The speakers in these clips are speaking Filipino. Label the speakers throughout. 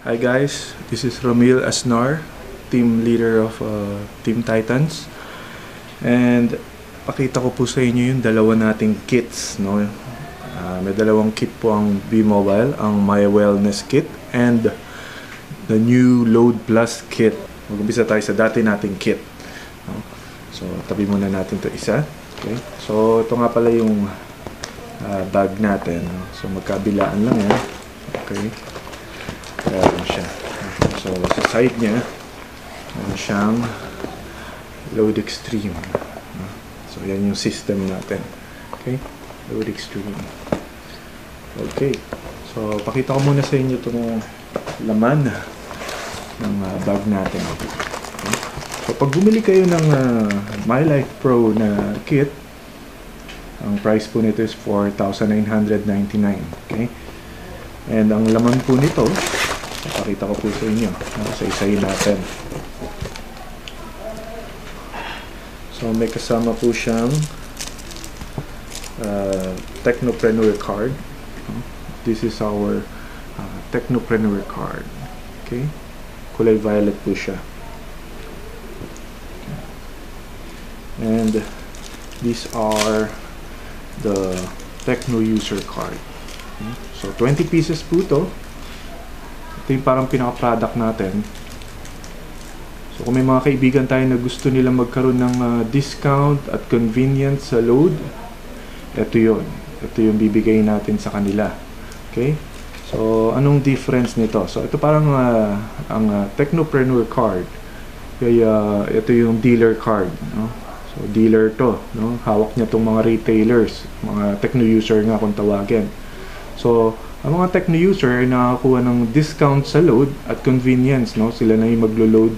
Speaker 1: Hi guys, this is Romil Asnar, team leader of Team Titans. And pakita ko po sa inyo yung dalawa nating kits, no? May dalawang kit po ang V-Mobile, ang My Wellness Kit and the new Load Plus Kit. Mag-umpisa tayo sa dati nating kit, no? So tabi muna natin to isa. Okay? So ito nga pala yung bag natin, no? So magkabilaan lang yan. Okay? Ayan siya. So sa side niya meron siyang Load Extreme. So yan yung system natin. Okay? Load Extreme. Okay. So pakita ko muna sa inyo itong laman ng bag natin. Okay? So pag bumili kayo ng My Life Pro na kit, ang price po nito is 4,999. Okay? And ang laman po nito, pakita ko po sa inyo. So isahin natin. So may kasama po siyang Technopreneur card. This is our Technopreneur card. Okay? Kulay violet po siya. And these are the Techno user card. Okay? So 20 pieces po to. Ito yung parang pinaka-product natin. So kung may mga kaibigan tayo na gusto nila magkaroon ng discount at convenience sa load, ito yun. Ito yung bibigay natin sa kanila. Okay? So anong difference nito? So ito parang ang Technopreneur card. Kaya ito yung dealer card, no? So dealer to, no? Hawak niya tong mga retailers, mga techno user nga kung tawagin. So ang mga techno user ay nakakuha ng discount sa load at convenience, no? Sila na yung maglo-load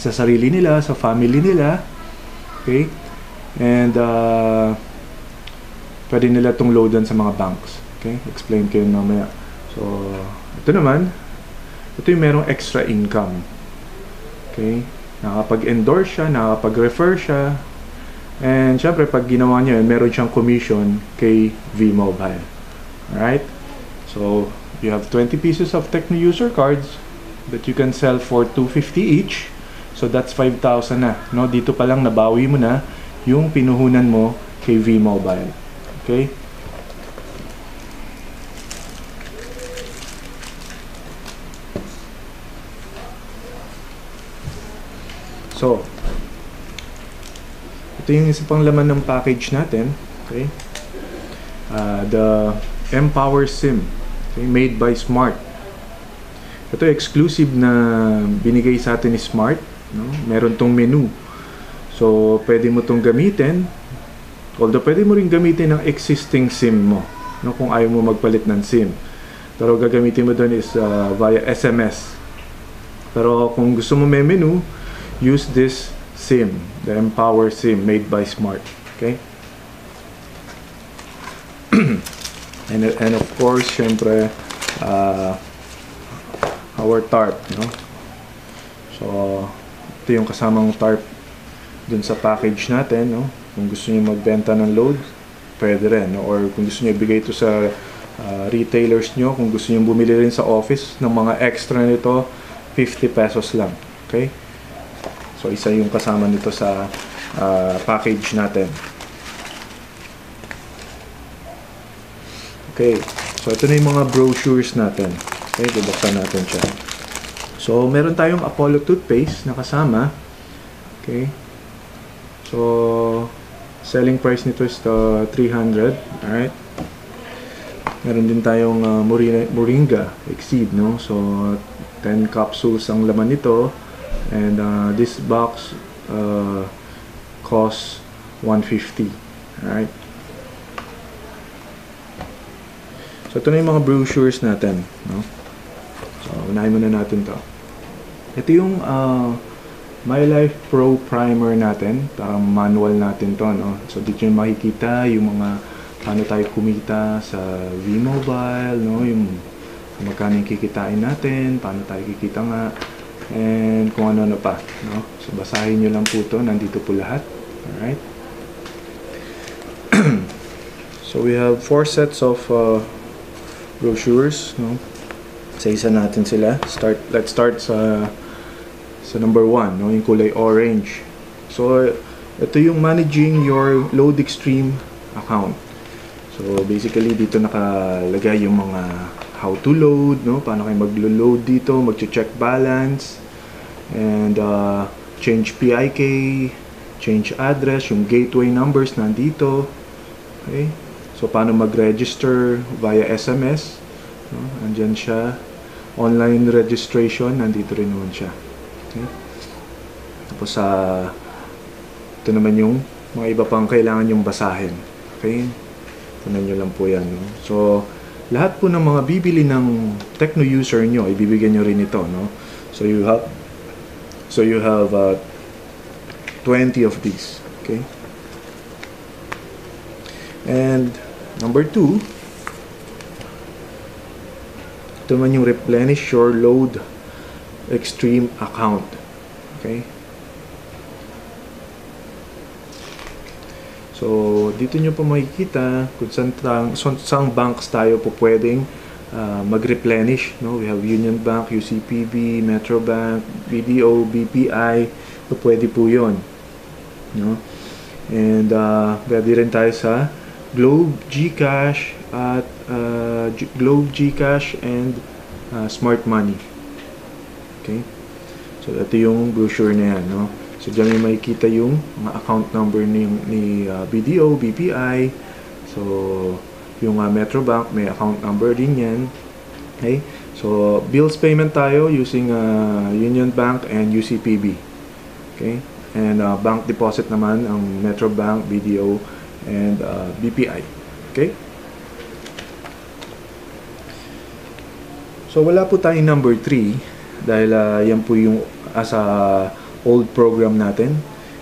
Speaker 1: sa sarili nila, sa family nila. Okay? And pwede nila itong loadan sa mga banks. Okay? Explain ko yun mamaya. So ito naman, ito yung merong extra income. Okay? Nakapag-endorse siya, nakapag-refer siya. And syempre pag ginawa niya yun, meron siyang commission kay V-Mobile. Alright? So you have 20 pieces of Techno user cards that you can sell for 250 each. So that's 5,000 na, no? Dito pa lang nabawi mo na yung pinuhunan mo kay V-Mobile. Okay? So ito yung isa pang laman ng package natin. Okay? The Empower SIM. Okay? Made by Smart. Ito exclusive na binigay sa atin ni Smart, no? Meron tong menu. So pwede mo tong gamitin. Although pwede mo rin gamitin ng existing SIM mo, no? Kung ayaw mo magpalit ng SIM. Pero gagamitin mo doon is via SMS. Pero kung gusto mo may menu, use this SIM, the Empower SIM made by Smart. Okay? and of course, syempre, our tarp, no? So ito yung kasamang tarp dun sa package natin, no? Kung gusto niyo magbenta ng load, pwede rin, no? Or kung gusto niyo ibigay ito sa retailers nyo, kung gusto niyo bumili rin sa office ng mga extra nito, 50 pesos lang. Okay? So isa yung kasama nito sa package natin. Okay, so ito na yung mga brochures natin. Okay, bubuksan natin siya. So meron tayong Apollo toothpaste na kasama. Okay, so selling price nito is 300. Alright, meron din tayong Moringa Exceed, no? So 10 capsules ang laman nito. And this box costs 150. Alright. So ito na yung mga brochures natin, no? So unahin muna natin to. Ito yung My Life Pro Primer natin. Parang manual natin to, no? So dito yung makikita yung mga paano tayo kumita sa V-Mobile, no? Yung magkano yung kikitain natin, paano tayo kikita nga, and kung ano-ano pa, no? So basahin nyo lang po to, nandito po lahat. Alright. So we have 4 sets of brochures, no? Isa-isa natin sila. Let's start sa number 1, no, yung kulay orange. So ito yung managing your load extreme account. So basically dito nakalagay yung mga how to load, no, paano kayo maglo-load dito, mag-check balance, and change PIK, change address, yung gateway numbers nandito. Okay? So paano mag-register via SMS, no? Andyan siya. Online registration, nandito rin naman siya. Okay? Tapos ito naman yung mga iba pang kailangan yung basahin. Okay? Tunan nyo lang po yan. No? So, lahat po ng mga bibili ng Tecno user nyo, ibibigyan nyo rin ito. No? So, you have 20 of these. Okay? And, number 2, ito naman yung replenish your load extreme account. Okay? So, dito nyo po makikita kung saan banks tayo po pwedeng mag-replenish. No? We have Union Bank, UCPB, Metro Bank, BDO, BPI. So, pwede po yun. No? And, pwede rin tayo sa Globe, GCash, at Globe, GCash, and Smart Money. Okay? So, ito yung brochure na yan. No? So, dyan may makikita yung mga account number ni BDO, BPI. So, yung Metro Bank, may account number din yan. Okay? So, bills payment tayo using Union Bank and UCPB. Okay? And bank deposit naman ang Metro Bank, BDO, and BPI. Okay? So, wala po tayong number 3 dahil yan po yung as a old program natin,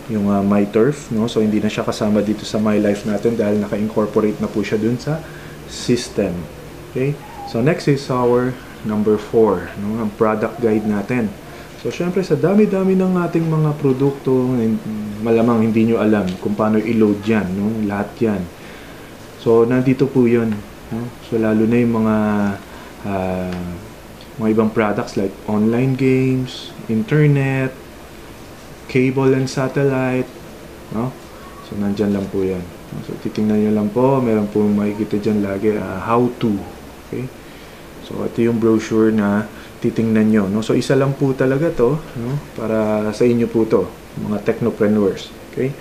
Speaker 1: yung MyTurf, no? So hindi na siya kasama dito sa My Life natin dahil naka-incorporate na po siya dun sa system. Okay? So next is our number 4, no? Ang product guide natin. So syempre sa dami-dami ng ating mga produkto, malamang hindi nyo alam kung paano i-load yan, no? Lahat yan. So nandito po yun, no? So lalo na yung mga ibang products like online games, internet, cable and satellite, no? So nandyan lang po yan. So titingnan nyo lang po, meron po makikita dyan lagi how to. Okay? So ito yung brochure na titingnan nyo, no? So isa lang po talaga to, no? Para sa inyo po to, mga technopreneurs. Okay?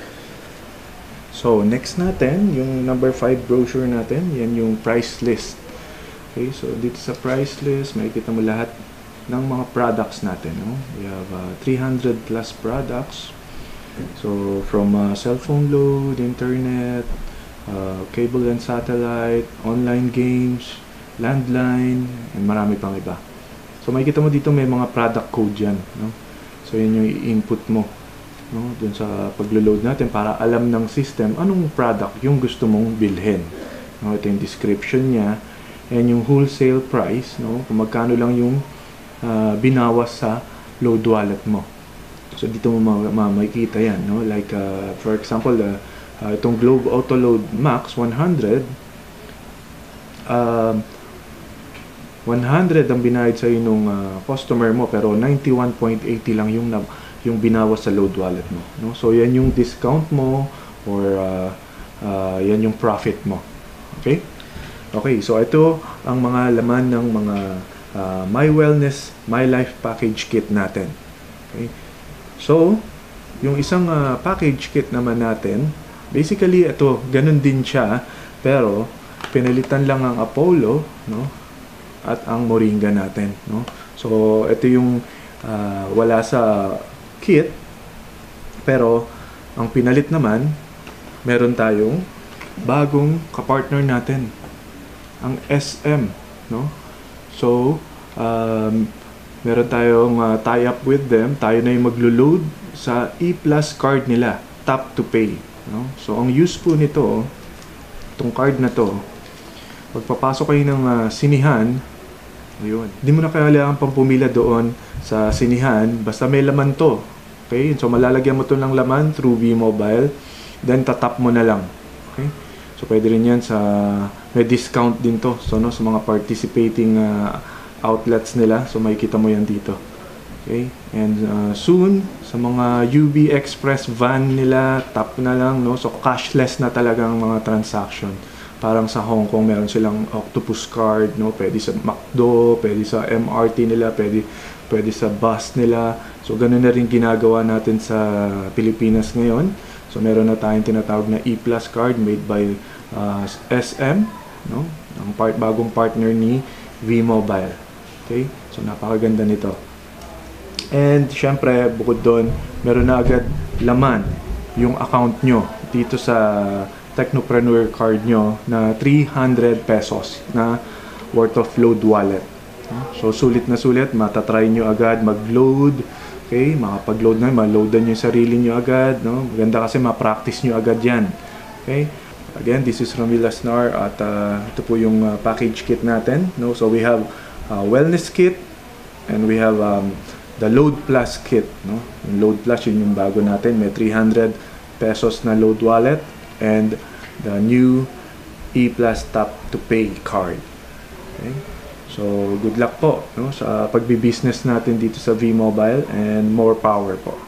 Speaker 1: So next natin, yung number 5 brochure natin, yan yung price list. Okay? So dito sa price list, makikita mo lahat ng mga products natin, no? We have 300 plus products. So from cellphone load, internet, cable and satellite, online games, landline, and marami pang iba. So makikita mo dito may mga product code yan, no? So yun yung i-input mo, no? Dun sa paglo-load natin para alam ng system anong product yung gusto mong bilhin, no? Ito yung description niya and yung wholesale price, no? Kung magkano lang yung binawas sa load wallet mo. So dito mo makikita yan, no? Like for example, itong Globe Auto Load Max 100, 100 ang binayad sa nung customer mo pero 91.80 lang yung binawas sa load wallet mo, no? So yan yung discount mo or yan yung profit mo. Okay? Okay, so ito ang mga laman ng mga My Wellness, My Life package kit natin. Okay? So, yung isang package kit naman natin, basically ito, ganun din siya, pero pinalitan lang ang Apollo, no? At ang Moringa natin, no? So, ito yung wala sa kit, pero ang pinalit naman, meron tayong bagong kapartner natin, ang SM, no? So, meron tayong tie-up with them. Tayo na yung maglo-load sa E-Plus card nila, Tap to Pay, no? So, ang use po nito, itong card na to, pagpapasok kayo ng sinihan, ayun, hindi mo na kailangan pang pumila doon sa sinihan, basta may laman to. Okay? So, malalagyan mo to ng laman through V-Mobile, then tatap mo na lang. Okay? So, pwede rin yan sa, may discount din to. So, no, sa mga participating outlets nila. So makikita mo yan dito. Okay? And soon, sa mga UB Express van nila, tap na lang, no? So cashless na talagang mga transaction. Parang sa Hong Kong, meron silang octopus card, no? Pwede sa McDo, pwede sa MRT nila, pwede sa bus nila. So ganun na rin ginagawa natin sa Pilipinas ngayon. So meron na tayong tinatawag na E-Plus card made by SM, no? Ang bagong partner ni V-Mobile. Okay? So napakaganda nito. And syempre, bukod doon, meron na agad laman yung account nyo dito sa Technopreneur card nyo na 300 pesos na worth of load wallet. So sulit na sulit, matatry nyo agad mag-load. Okay, makapag-load na, ma-loadan nyo yung sarili nyo agad, no? Maganda kasi ma-practice nyo agad yan. Okay, again, this is Romil Asnar at ito po yung package kit natin, no? So we have wellness kit and we have the load plus kit, no? Yung load plus, yun yung bago natin, may 300 pesos na load wallet and the new E-Plus Tap to Pay card. Okay? So, good luck po, no, sa pagbi-business natin dito sa V-Mobile and more power po.